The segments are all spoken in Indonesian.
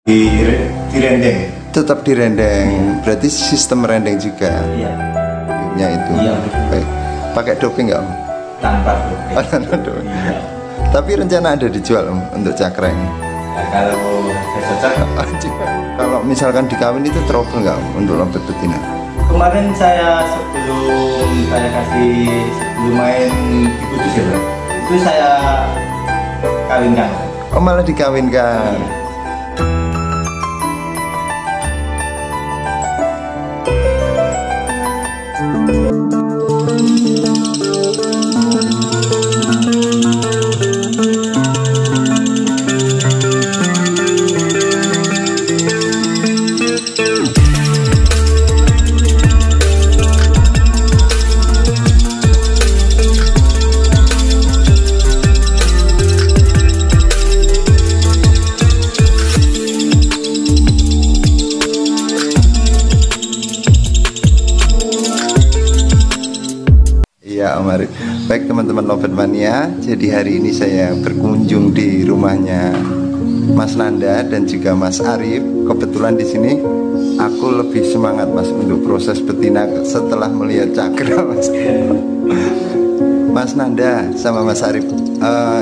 Di rendeng. Tetap di rendeng. Berarti sistem rendeng juga. Iya. Ya itu. Iya. Baik. Pakai doping nggak Om? Tanpa doping. Tanpa doping. Iya. Tapi rencana ada dijual Om untuk cakra ini. Nah, kalau cocok. Kalau misalkan dikawin itu trouble nggak Om untuk lobet betina? Kemarin saya sebelum main diputus ya, Bro. Itu saya kawinkan. Oh malah dikawinkan. Iya. Ya Om Arif. Baik teman-teman Lovers Mania, jadi hari ini saya berkunjung di rumahnya Mas Nanda dan juga Mas Arif. Kebetulan di sini aku lebih semangat Mas untuk proses betina setelah melihat cakra Mas. Mas Nanda sama Mas Arif,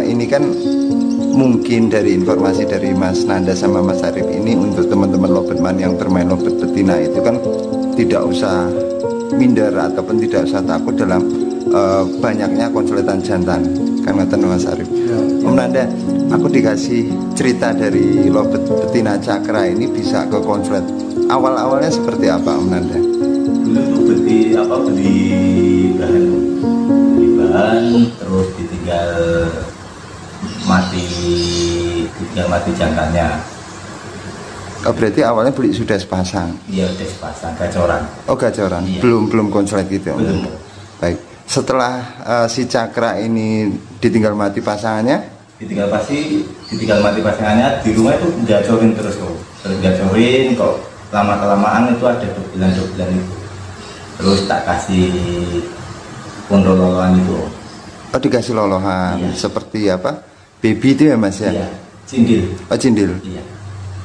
ini kan mungkin dari informasi dari Mas Nanda sama Mas Arif ini untuk teman-teman Lovers Mania yang bermain lobet betina itu kan tidak usah minder ataupun tidak usah takut dalam banyaknya konsuletan jantan, kan ngeten Mas Arif. Om Nanda, aku dikasih cerita dari lobet betina cakra ini bisa ke konsulet. Awal-awalnya seperti apa Om Nanda? Dulu tuh beli bahan, terus ditinggal mati jantannya. Oh berarti awalnya beli sudah sepasang? Iya udah sepasang, gacoran. Oh gacoran, Iya. belum konsulet gitu Om? Belum. Baik, setelah si cakra ini ditinggal mati pasangannya? Ditinggal mati pasangannya, di rumah itu gacorin terus kok. Terus gacorin kok, lama-kelamaan itu ada dobilan itu. Terus tak kasih pondok lolohan itu. Oh dikasih lolohan, Iya. Seperti apa? Baby itu ya Mas ya? Iya, cindil. Oh cindil. Iya.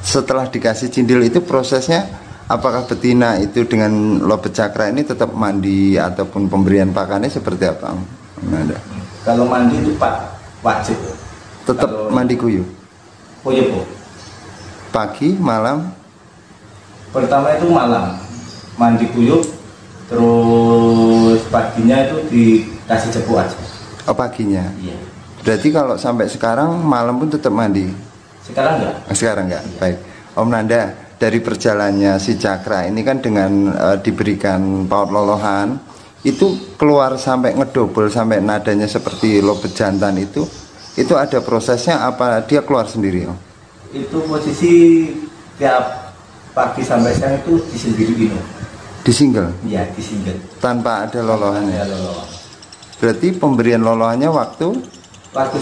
Setelah dikasih cindil itu prosesnya apakah betina itu dengan lobet cakra ini tetap mandi ataupun pemberian pakannya seperti apa? Ada. Kalau mandi itu wajib. Tetap Kalau mandi kuyup. kuyup, Bu. Pagi, malam. Pertama itu malam mandi kuyup, terus paginya itu dikasih cepu aja. Oh paginya. Iya. Berarti kalau sampai sekarang malam pun tetap mandi. Sekarang enggak? Sekarang enggak. Iya. Baik. Om Nanda, dari perjalanannya si cakra ini kan dengan diberikan paut lolohan itu keluar sampai ngedobel sampai nadanya seperti lobet jantan itu ada prosesnya apa dia keluar sendiri Om? Itu posisi tiap pagi sampai siang itu disendiriin. Di single? Iya, disinggit. Tanpa ada lolohannya? Ada lolohan. Berarti pemberian lolohannya waktu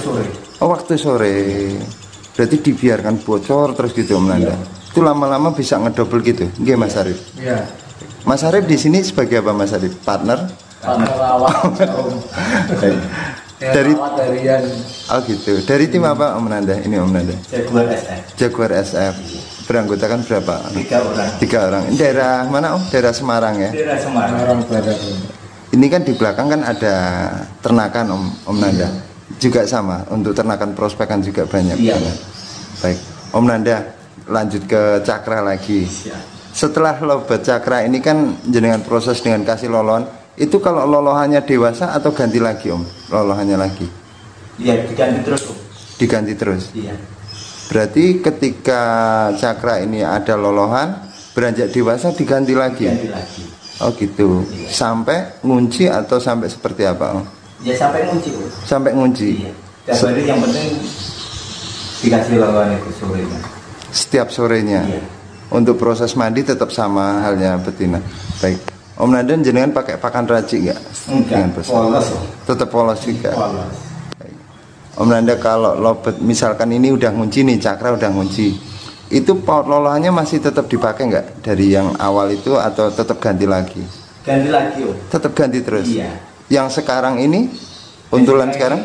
Sore. Oh waktu sore. Berarti dibiarkan bocor terus gitu Om Nanda. Iya. Itu lama-lama bisa ngedobel gitu. Nggih Mas Arif. Iya. Mas Arif di sini sebagai apa Mas Arif? Partner? Perawat. Dari yang Oh gitu. Dari tim apa Om Nanda? Ini Om Nanda. Jaguar SF. Jaguar SF. Beranggotakan berapa? 3 orang. 3 orang. Ini daerah mana Om? Daerah Semarang ya. Daerah Semarang. Ini kan di belakang kan ada ternakan Om Nanda. Juga sama untuk ternakan prospekan juga banyak. Iya. Baik. Om Nanda lanjut ke cakra lagi. Iya. Setelah lobet cakra ini kan jenengan proses dengan kasih lolohan. Itu kalau lolohannya dewasa atau ganti lagi Om? Lolohannya lagi? Iya, diganti terus, Om. Diganti terus? Iya. Berarti ketika cakra ini ada lolohan, beranjak dewasa diganti lagi? Diganti lagi. Oh gitu. Iya. Sampai ngunci atau sampai seperti apa Om? Ya sampai ngunci, Om. Sampai ngunci? Iya. Tiap hari yang penting dikasih lolohan itu sorenya. Setiap sorenya? Iya. Untuk proses mandi tetap sama halnya betina. Baik. Om Nanda jenengan pakai pakan racik nggak? Enggak, polos. Tetap polos juga. Polos. Om Nanda kalau lobet misalkan ini udah ngunci nih, cakra udah ngunci, itu paut lolohannya masih tetap dipakai nggak dari yang awal itu atau tetap ganti lagi? Ganti lagi, Om. Tetap ganti terus? Iya. Yang sekarang ini, untulan sekarang?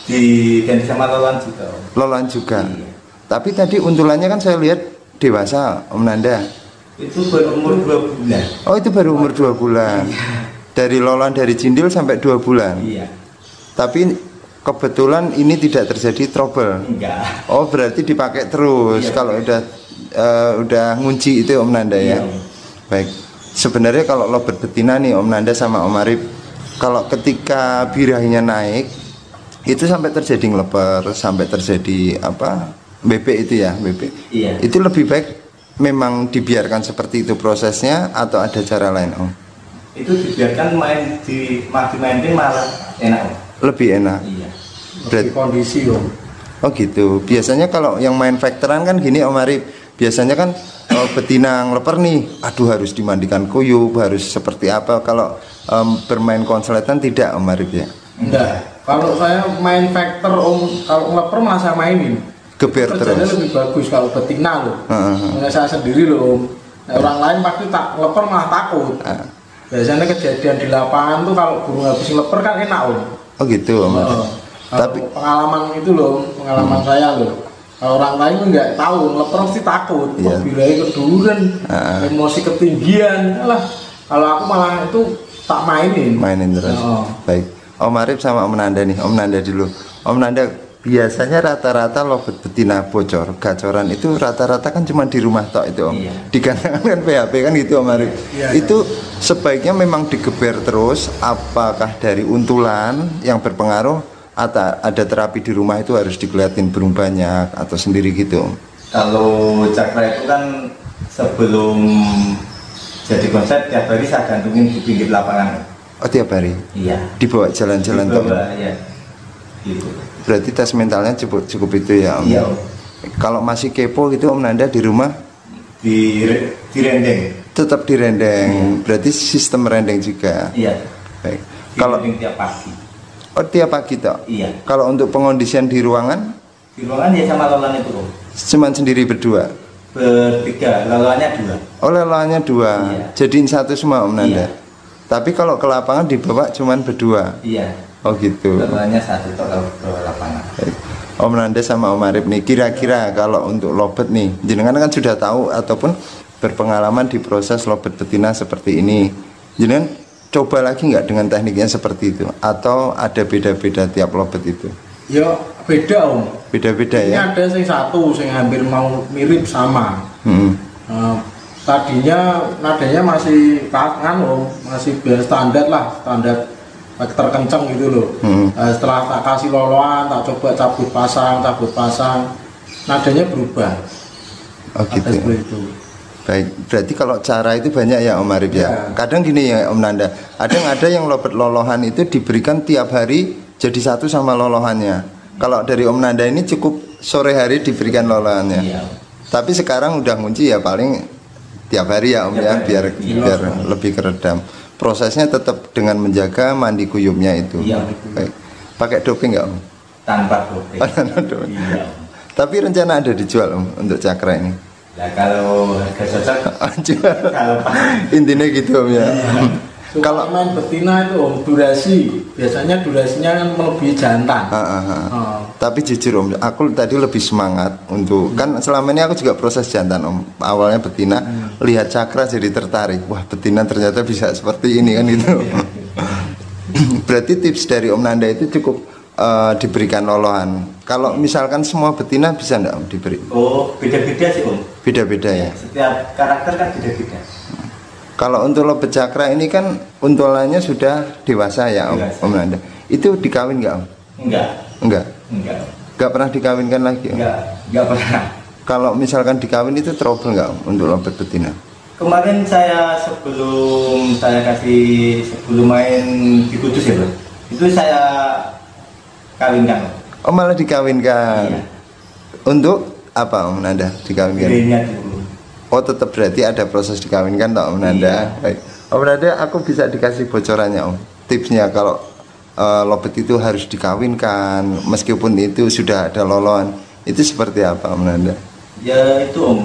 Diganti sama lolohan juga, Om. Lolohan juga? Iya. Tapi tadi untulannya kan saya lihat dewasa Om Nanda. Itu berumur 2 bulan. Oh itu baru umur 2 bulan. Dari loloan dari cindil sampai 2 bulan. Iya. Tapi kebetulan ini tidak terjadi trouble. Enggak. Oh berarti dipakai terus. Iya, kalau udah ngunci itu Om Nanda ya. Iya. Baik. Sebenarnya kalau lobet betina nih Om Nanda sama Om Arif, kalau ketika birahinya naik itu sampai terjadi ngeleper, sampai terjadi apa? bebek itu ya, bebek. Iya. Itu lebih baik memang dibiarkan seperti itu prosesnya atau ada cara lain Om? Itu dibiarkan dimainin malah enak Om. Lebih enak. Iya. Lebih kondisi Om. Oh gitu. Biasanya kalau yang main vektoran kan gini Om Arif. Biasanya kan betina ngeleper nih, aduh harus dimandikan kuyup, harus seperti apa. Kalau bermain konsletan tidak Om Arif ya? Enggak. Kalau saya main vektor Om, kalau ngeleper malah saya mainin. Geber Kerjanya terus. lebih bagus kalau betina loh. Saya sendiri loh Om. Nah, orang lain pasti tak ngeleper malah takut. Biasanya kejadian di lapangan tuh kalau burung habis ngeleper kan enak Om. Oh gitu Om Arif. Tapi pengalaman itu loh, pengalaman saya loh. Kalau orang lain nggak tahu ngeleper pasti takut. Iya. Birahi keduren, emosi ketinggian. Alah, kalau aku malah itu tak mainin terus. Baik. Om Arif sama Om Nanda nih. Om Nanda dulu. Om Nanda, biasanya rata-rata lobet betina bocor gacoran itu rata-rata kan cuma di rumah tok itu Om. Iya. Di kandang kan PHP kan gitu Om Arif. Iya, itu sebaiknya memang digeber terus. Apakah dari untulan yang berpengaruh atau ada terapi di rumah itu harus dikeliatin burung banyak atau sendiri gitu Om? Kalau cakra itu kan sebelum jadi konsep tiap hari saya gantungin di pinggir lapangan. Oh tiap hari? Iya. Dibawa jalan-jalan tok? Ya. Gitu. Berarti tes mentalnya cukup itu ya Om? Iya Om. Kalau masih kepo gitu Om Nanda di rumah? Di rendeng. Tetap di rendeng. Berarti sistem rendeng juga. Iya. Baik. Di Kalau rendeng tiap pagi. oh tiap pagi toh? Iya. Kalau untuk pengondisian di ruangan? Di ruangan ya sama lolan itu Om. Cuman sendiri berdua? Bertiga, lolannya 2. Oh lelahnya 2. Iya. Jadiin satu semua Om Nanda? Iya. Tapi kalau ke lapangan dibawa cuman berdua? Iya. Oh gitu. Lolannya 1 tok kalau ke lapangan. Baik. Om Nanda sama Om Arif nih, kira-kira kalau untuk lobet nih, jenengan kan sudah tahu ataupun berpengalaman di proses lobet betina seperti ini. Jenengan coba lagi nggak dengan tekniknya seperti itu? Atau ada beda-beda tiap lobet itu? Ya beda Om. Beda-beda Ini ya? ada yang satu yang hampir mau mirip sama. Tadinya nadanya masih kan Om, masih standar lah, standar terkencang gitu loh. Setelah tak kasih loloan, tak coba cabut pasang, nadanya berubah. Oh gitu. Seperti itu. Baik, berarti kalau cara itu banyak ya Om Arif ya? Ya. Kadang gini ya Om Nanda, ada yang lobet lolohan itu diberikan tiap hari jadi satu sama lolohannya. Kalau dari Om Nanda ini cukup sore hari diberikan lolohannya. Iya. Tapi sekarang udah ngunci ya paling tiap hari ya Om ya, biar lebih keredam. Prosesnya tetap dengan menjaga mandi kuyupnya itu. Iya. Baik. Pakai doping nggak Om? Tanpa doping. Tanpa doping. Iya. Tapi rencana ada dijual Om untuk cakra ini. Nah kalau harga cocok Jual. kalau Intinya gitu Om ya. Kalau main betina itu Om, biasanya durasinya kan melebihi jantan. Tapi jujur Om, aku tadi lebih semangat untuk kan selama ini aku juga proses jantan Om. Awalnya betina, lihat cakra jadi tertarik. Wah betina ternyata bisa seperti ini kan gitu. Berarti tips dari Om Nanda itu cukup diberikan lolohan. Kalau misalkan semua betina bisa enggak Om diberi? Oh beda-beda sih Om. Beda-beda ya. Setiap karakter kan beda-beda. Kalau untuk lobet cakra ini kan untulannya sudah dewasa ya Om, Dewasa. Om Nanda. Itu dikawin nggak Om? Enggak. Enggak. Nggak pernah dikawinkan lagi Om? Enggak pernah. Kalau misalkan dikawin itu trouble nggak Om untuk lobet betina? Kemarin saya sebelum main di Kudus ya Bro, itu saya kawinkan. Oh malah dikawinkan. Iya. Untuk apa Om Nanda dikawinkan? Birenya dulu. Oh tetap berarti ada proses dikawinkan toh Om Nanda. Iya. Baik. Om Nanda aku bisa dikasih bocorannya Om. Tipsnya kalau lobet itu harus dikawinkan meskipun itu sudah ada loloan. Itu seperti apa Om Nanda? Ya itu Om,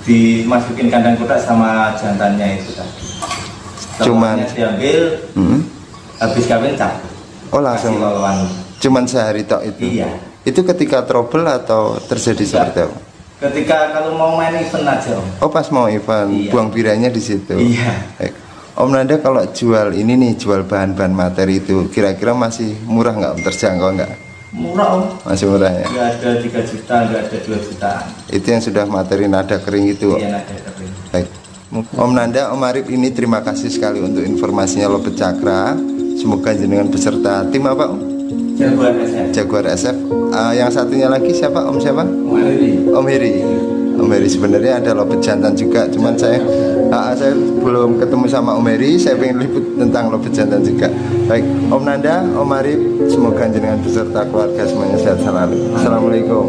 dimasukin kandang kotak sama jantannya itu tadi. Cuman diambil, habis kawin cabut. oh langsung. Kasih loloan. Cuman sehari tok itu. Iya. Itu ketika trouble atau terjadi seperti apa? Ketika kalau mau main event aja Om. Oh pas mau event, Iya. buang biranya di situ. Iya. Baik. Om Nanda kalau jual ini nih, jual bahan-bahan materi itu kira-kira masih murah nggak? Terjangkau nggak? Murah Om. Masih murah ya? Nggak ada 3 juta, nggak ada 2 jutaan. Itu yang sudah materi nada kering itu. Iya, ada kering. Baik. Om Nanda, Om Arif ini terima kasih sekali untuk informasinya Lobet Cakra. Semoga jenengan beserta tim apa Om? Jaguar SF. Jaguar SF. Yang satunya lagi siapa? Om siapa? Om Heri. Om Heri. Om Heri sebenarnya ada Lobet Jantan juga, cuman saya belum ketemu sama Om Heri. Saya pengen liput tentang Lobet Jantan juga. Baik, Om Nanda, Om Arif, semoga jenengan beserta keluarga semuanya sehat selalu. Assalamualaikum.